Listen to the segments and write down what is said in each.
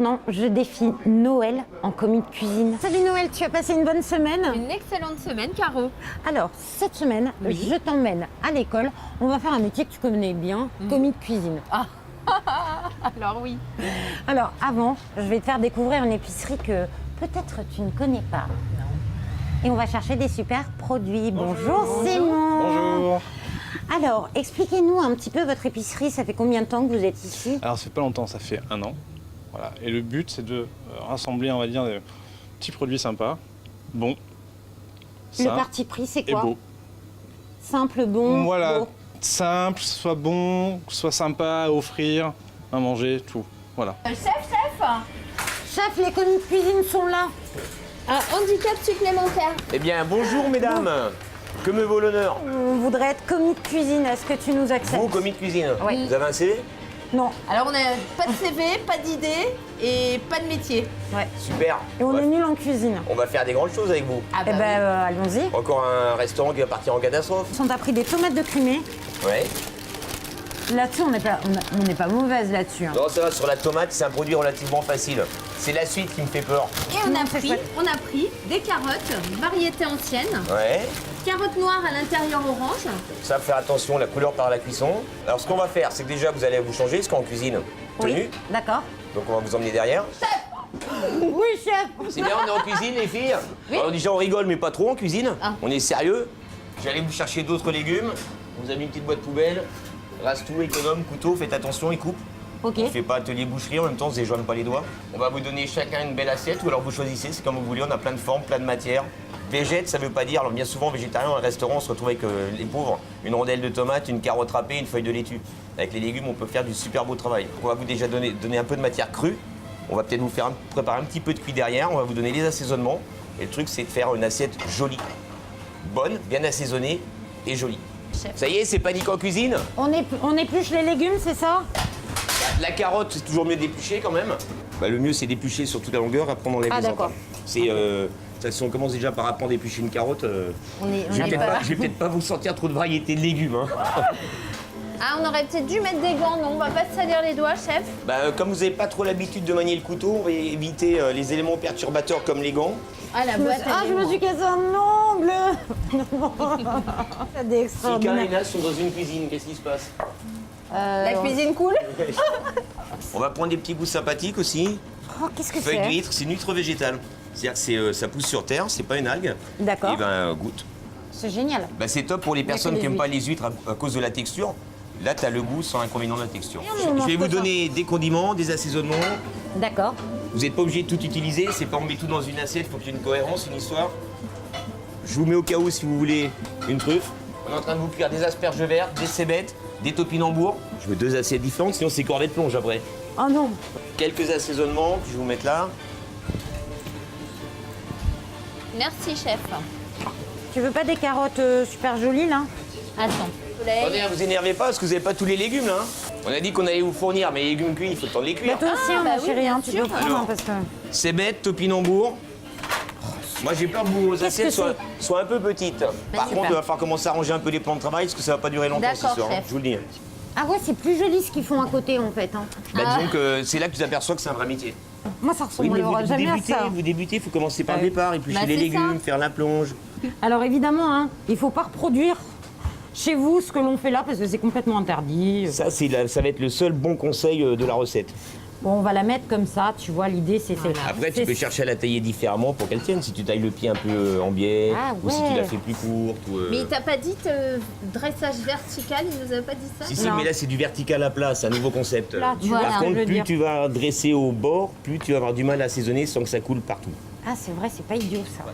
maintenant, je défie Noël en commis de cuisine. Salut Noël, tu as passé une bonne semaine? Une excellente semaine, Caro. Alors, cette semaine, Oui. je t'emmène à l'école. On va faire un métier que tu connais bien, commis de cuisine. Alors oui. Alors, avant, je vais te faire découvrir une épicerie que peut-être tu ne connais pas. Et on va chercher des super produits. Bonjour Simon. Bonjour. Alors, expliquez-nous un petit peu votre épicerie. Ça fait combien de temps que vous êtes ici? Alors, ça fait pas longtemps, ça fait 1 an. Voilà. Et le but, c'est de rassembler, on va dire, des petits produits sympas, bons, Le sains parti pris, c'est et quoi? beaux. Simple, bon, Voilà, beau. simple, soit bon, soit sympa à offrir, à manger, tout. Voilà. Chef, les commis de cuisine sont là. Handicap supplémentaire. Eh bien, bonjour mesdames. Que me vaut l'honneur? On voudrait être commis de cuisine. Est-ce que tu nous acceptes? Vous, commis de cuisine, Oui. vous avez un CV? Non. Alors on a pas de CV, pas d'idée et pas de métier. Ouais. Super. Et on est nuls en cuisine. On va faire des grandes choses avec vous. Ah Eh ben, oui. allons-y. Encore un restaurant qui va partir en catastrophe. On t'a pris des tomates de Crimée. Ouais. Là-dessus, on n'est pas mauvaise là-dessus. Hein. Non, ça va, sur la tomate, c'est un produit relativement facile. C'est la suite qui me fait peur. Et on Non, a c'est pris, chouette. des carottes, variété ancienne, Ouais. carottes noires à l'intérieur orange. Ça va faire attention, la couleur par la cuisson. Alors, ce qu'on va faire, c'est que déjà, vous allez vous changer, parce qu'en cuisine, tenue. Oui, d'accord. Donc, on va vous emmener derrière. Oui, chef. C'est bien, on est en cuisine, les filles. Alors, déjà, on rigole, mais pas trop en cuisine. Ah. On est sérieux. J'allais vous chercher d'autres légumes. On vous a mis une petite boîte poubelle. Rase tout, économe, couteau, faites attention, il coupe. Ok. On ne fait pas atelier boucherie, en même temps, on ne se déjoigne pas les doigts. On va vous donner chacun une belle assiette, ou alors vous choisissez, c'est comme vous voulez, on a plein de formes, plein de matières. Végète, ça veut pas dire, alors bien souvent, végétarien, au restaurant, on se retrouve avec les pauvres. Une rondelle de tomate, une carotte râpée, une feuille de laitue. Avec les légumes, on peut faire du super beau travail. On va vous déjà donner un peu de matière crue. On va peut-être vous faire préparer un petit peu de cuit derrière. On va vous donner les assaisonnements. Et le truc, c'est de faire une assiette jolie. Bonne, bien assaisonnée et jolie. Ça y est, c'est panique en cuisine. On épluche les légumes, c'est ça? La carotte, c'est toujours mieux d'éplucher quand même. Bah, le mieux, c'est d'éplucher sur toute la longueur, après on enlève Ah, les d'accord. entailles. Si on commence déjà par apprendre à éplucher une carotte, On est je vais pas- peut-être pas vous sortir trop de variétés de légumes. Hein. Ah, on aurait peut-être dû mettre des gants, non? On va pas se salir les doigts, chef. Comme vous n'avez pas trop l'habitude de manier le couteau, on va éviter les éléments perturbateurs comme les gants. Ah, la boîte à je me suis cassé un ongle. C'est des Si extraordinaire. Karin et Nas sont dans une cuisine, qu'est-ce qui se passe? La cuisine cool. On va prendre des petits goûts sympathiques aussi. Oh, qu'est-ce que Feuille c'est? d'huître, c'est une huître végétale. C'est-à-dire que ça pousse sur terre, c'est pas une algue. D'accord. Et ben goûte. C'est génial. C'est top pour les personnes les qui n'aiment pas huîtres. les huîtres à cause de la texture. Là, tu as le goût sans inconvénient de la texture. on Je mange vais que vous ça. donner des condiments, des assaisonnements. D'accord. Vous n'êtes pas obligé de tout utiliser, c'est pas on met tout dans une assiette, il faut qu'il y ait une cohérence, une histoire. Je vous mets au cas où si vous voulez une truffe. On est en train de vous cuire des asperges vertes, des cébettes, des topinambours. Je veux 2 assiettes différentes, sinon c'est corvée de plonge après. Oh non. Quelques assaisonnements que je vais vous mettre là. Merci, chef. Tu veux pas des carottes super jolies là? Attends. Attendez, vous énervez pas parce que vous n'avez pas tous les légumes là. On a dit qu'on allait vous fournir, mais les légumes cuits, il faut le temps de les cuire. Toi aussi, hein, bah ma oui, chérie, bien hein, tu sûr. peux prendre Alors. hein, parce que. Cébettes, topinambours. Moi j'ai peur que vos Qu'est-ce assiettes que soient un peu petites. Par super. contre, il va falloir commencer à ranger un peu les plans de travail parce que ça va pas durer longtemps ce D'accord, soir, hein, chef. je vous le dis. Ah ouais, c'est plus joli ce qu'ils font à côté en fait. Hein. Disons que c'est là que tu t'aperçois que c'est un vrai métier. Moi, ça Oui, mais ressemble jamais à ça. vous débutez, il faut commencer par le Ouais. départ, éplucher Bah, les c'est légumes, ça. faire la plonge. Alors évidemment, hein, il faut pas reproduire chez vous ce que l'on fait là parce que c'est complètement interdit. Ça, ça va être le seul bon conseil de la recette. Bon, on va la mettre comme ça, tu vois, l'idée c'est... Après, tu peux chercher à la tailler différemment pour qu'elle tienne. Si tu tailles le pied un peu en biais, Ah ou si tu ouais. la fais plus courte. Mais il t'a pas dit dressage vertical, il nous avait pas dit ça? Si, Non. mais là, c'est du vertical à plat, c'est un nouveau concept. Là, tu Voilà. vois Par ce que je contre, veux plus dire. tu vas dresser au bord, plus tu vas avoir du mal à assaisonner sans que ça coule partout. Ah, c'est vrai, c'est pas idiot ça.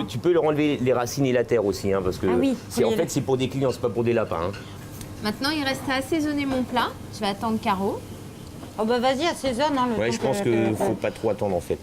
Tu peux leur enlever les racines et la terre aussi, hein, parce que Ah oui, c'est, faut en y fait, aller. c'est pour des clients, c'est pas pour des lapins. Hein. Maintenant, il reste à assaisonner mon plat. Je vais attendre Caro. Oh bah vas-y, assaisonne. Hein, le Ouais, temps je pense que- qu'il faut pas trop attendre en fait.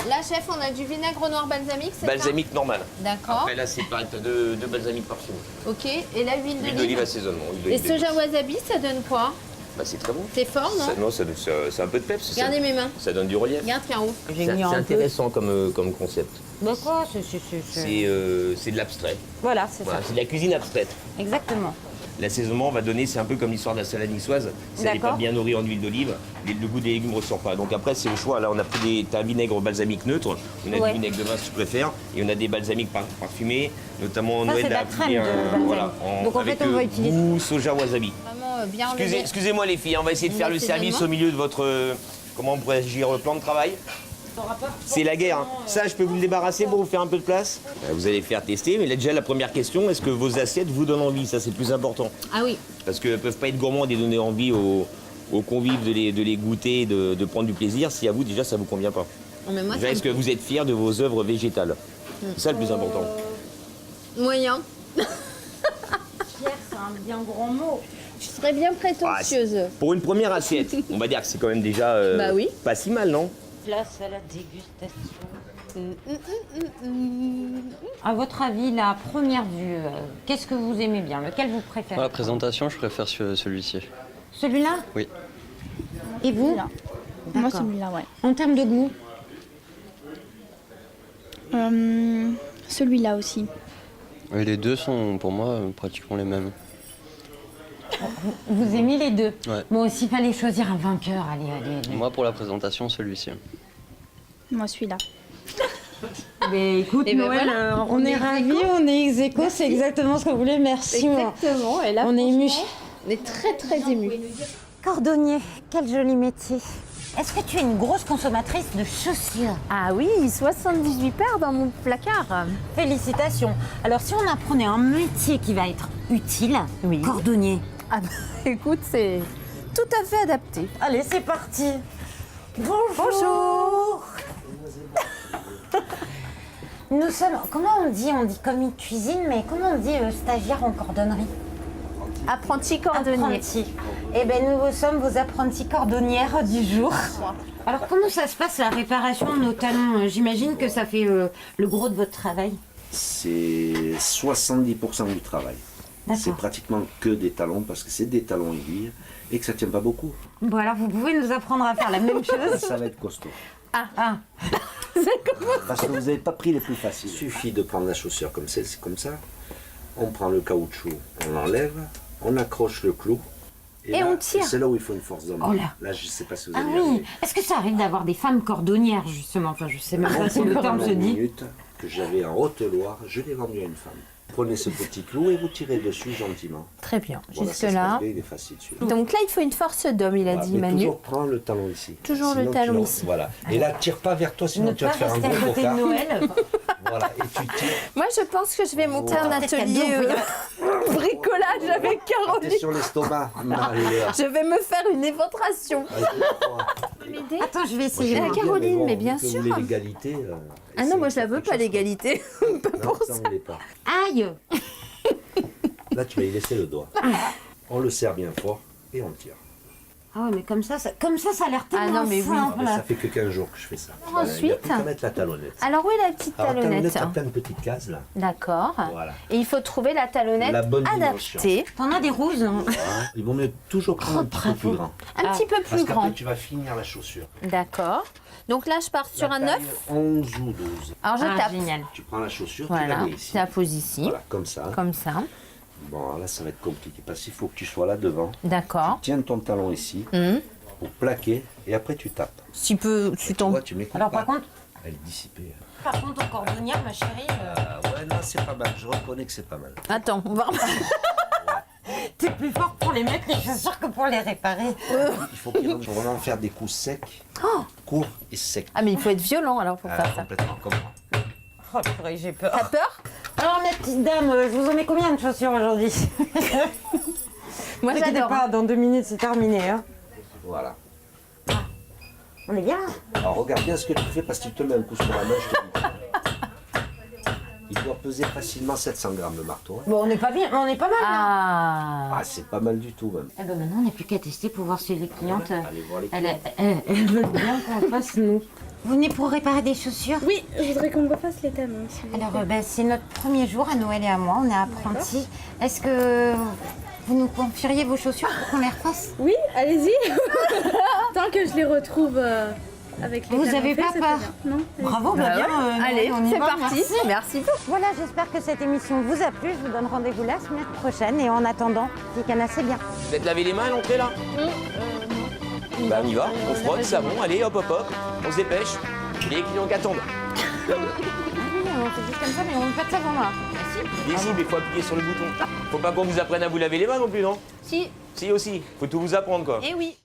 Là, chef, on a du vinaigre noir balsamique, c'est Balsamique normal. ça? D'accord. Après là, c'est pareil, t'as deux balsamiques parfumées. Ok. Et la huile Huile d'olive d'olive? assaisonnement. huile Et d'olive soja douce. wasabi, ça donne quoi? Bah, c'est très bon. C'est fort, non? Non, c'est un peu de peps. Regardez mes mains. Ça donne du relief. Regarde, Caro. J'ai C'est mis un peu. intéressant comme concept. Bah quoi, C'est de l'abstrait. Voilà, c'est Voilà, ça. c'est de la cuisine abstraite. Exactement. L'assaisonnement va donner, c'est un peu comme l'histoire de la salade niçoise. Si elle n'est pas D'accord. bien nourrie en huile d'olive, le goût des légumes ne ressort pas. Donc après, c'est le choix. Là, on a pris un vinaigre balsamique neutre, on a Ouais. du vinaigre de vin si tu préfères, et on a des balsamiques parfumés, notamment Ça, Noël c'est de la appris, crème de balsamique. voilà, Donc, en avec fait, on va utiliser- goût soja wasabi. Vraiment bien enlevé. Excusez-moi les filles, on va essayer de faire le service L'assaisonnement. au milieu de votre, comment on pourrait dire, plan de travail. C'est la guerre. Hein. Ça, je peux vous le débarrasser pour vous faire un peu de place. Vous allez faire tester, mais là, déjà, la première question, est-ce que vos assiettes vous donnent envie? Ça, c'est le plus important. Ah oui. Parce qu'elles ne peuvent pas être gourmandes et donner envie aux convives de les goûter, de prendre du plaisir, si à vous, déjà, ça ne vous convient pas. Mais moi, Déjà, ça est-ce que vous êtes fiers de vos œuvres végétales? C'est ça le plus important. moyen. Pierre, c'est un bien grand mot. Je serais bien prétentieuse. Pour une première assiette, on va dire que c'est quand même déjà Bah oui. pas si mal, non? Place à la dégustation. À votre avis, la première vue, qu'est-ce que vous aimez bien? Lequel vous préférez? La présentation, je préfère celui-ci. Celui-là? Oui. Et vous? Celui-là. Moi, D'accord. celui-là, ouais. En termes de goût? Celui-là aussi. Et les deux sont pour moi pratiquement les mêmes. Vous aimez les deux? Ouais. Moi aussi, fallait choisir un vainqueur. Allez, allez, allez. Moi pour la présentation, celui-ci. Moi, celui-là. Mais écoute, Et ben Noël, voilà, on est ex ravis, on est ex aequo, c'est exactement ce qu'on voulait. Merci. Exactement. Et là, On est émus. on est très très émus. Cordonnier, quel joli métier. Est-ce que tu es une grosse consommatrice de chaussures? Ah oui, 78 paires dans mon placard. Félicitations. Alors, si on apprenait un métier qui va être utile, Oui. cordonnier. Ah bah, écoute, c'est tout à fait adapté. Allez, c'est parti. Bonjour. Nous sommes, comment on dit? On dit commis de cuisine, mais comment on dit stagiaire en cordonnerie? Apprenti cordonnier. Apprenti. Eh bien, nous sommes vos apprentis cordonnières du jour. Alors, comment ça se passe la réparation de nos talons? J'imagine que ça fait le gros de votre travail. C'est 70% du travail. D'accord. C'est pratiquement que des talons parce que c'est des talons aiguilles et que ça tient pas beaucoup. Bon, alors, vous pouvez nous apprendre à faire la même chose? Ça va être costaud. Ah, Parce que vous n'avez pas pris les plus faciles. Il suffit de prendre la chaussure comme celle-ci, comme ça. On prend le caoutchouc, on l'enlève, on accroche le clou. Et là, on tire. C'est là où il faut une force d'homme. Oh là. Là, je ne sais pas si vous ah ally oui. arriver. Est-ce que ça arrive d'avoir des femmes cordonnières, justement? Enfin, je sais même Mon pas si le premier terme se talon dit. minute que j'avais en Haute-Loire, je l'ai vendu à une femme. Prenez ce petit clou et vous tirez dessus gentiment. Très bien. Voilà, ça se Jusque-là. passe bien, il est facile celui-là. Donc là, il faut une force d'homme, il a Voilà, dit mais Manu. toujours prends le talon ici. Toujours le Sinon, talon tu ici. Voilà. Et là, tire pas vers toi, sinon Ne tu vas pas te faire un rester à gros côté de bocard. Noël. Voilà, et tu tires. Moi, je pense que je vais monter un Peut-être qu'à deux, atelier on peut bricolage avec T'es Caroline. sur l'estomac, Marie-Léa. Je vais me faire une éventration. Attends, je vais essayer. Moi, Caroline, mais bien Vu que sûr. Vous voulez l'égalité. Ah non, moi, je la veux pas, l'égalité. Pas Non, pour ça, ça. on l'est pas. Aïe. Là, tu vas y laisser le doigt. On le serre bien fort et on tire. Ah ouais, mais comme ça, ça a l'air tellement non, mais oui. simple. Mais ça fait que 15 jours que je fais ça. Il y a Ensuite plus qu'à mettre la talonnette. Alors, où est la petite Alors, la talonnette talonnette, il y a plein de petites cases là. D'accord. Voilà. Et il faut trouver la talonnette La bonne dimension. adaptée. T'en as des roses, hein? Voilà. Il vaut mieux toujours prendre un petit peu plus grand. Un petit peu Parce plus qu'après, grand. tu vas finir la chaussure. D'accord. Donc là, je pars sur La un taille, 9. 11 ou 12. Alors, je Ah, tape. génial. Tu prends la chaussure, tu la Voilà. mets ici. Je la pose ici. Voilà, comme ça. Comme ça. Bon, alors là, ça va être compliqué parce qu'il faut que tu sois là devant. D'accord. Tiens ton talon ici Hum. pour plaquer et après tu tapes. Tu peux. Tu Tu tombes. vois, tu m'écoutes Alors, pas. par contre, Elle est dissipée. en cordonnière, ma chérie, Ouais, non, c'est pas mal. Je reconnais que c'est pas mal. Attends, on va. t'es plus fort pour les mettre les chaussures que pour les réparer. Il faut vraiment faire des coups secs, courts et secs. Ah, mais il faut être violent alors pour faire ça. Complètement comme moi. Oh, purée, j'ai peur. T'as peur? Alors, mes petites dames, je vous en mets combien de chaussures aujourd'hui? Moi, Ne t'inquiétez j'adore. pas, dans 2 minutes, c'est terminé. Hein. Voilà. On est bien. Alors regarde bien ce que tu fais parce que tu te mets un coup sur la main, je te dis. Il doit peser facilement 700 grammes le marteau. Hein. Bon, on est pas bien, on est pas mal là. Ah. Ah, c'est pas mal du tout même. Eh ben maintenant, on n'a plus qu'à tester pour voir si les clientes, Allez voir les elles veulent bien qu'on le fasse nous. Vous venez pour réparer des chaussures? Oui, je voudrais qu'on me refasse les talons. s'il vous plaît. Alors, c'est notre premier jour à Noël et à moi, on est apprentis. Est-ce que vous nous confieriez vos chaussures pour qu'on les refasse? Oui, allez-y. Tant que je les retrouve Avec les Vous talons avez faits, pas c'est peur? très bien. Non. Bravo, Bah bien. ouais. Allez, on y c'est va, parti. Merci beaucoup. Voilà, j'espère que cette émission vous a plu. Je vous donne rendez-vous la semaine prochaine. Et en attendant, petit canard, c'est bien. Vous êtes lavé les mains à l'entrée là Bah on y va, on frotte, savon, allez hop hop hop, on se dépêche. Les clients qui attendent. Ah oui, on fait juste comme ça, mais on ne fait pas de savon là. Ici, mais il faut appuyer sur le bouton. Faut pas qu'on vous apprenne à vous laver les mains non plus, non? Si. Si aussi, faut tout vous apprendre quoi. Eh oui.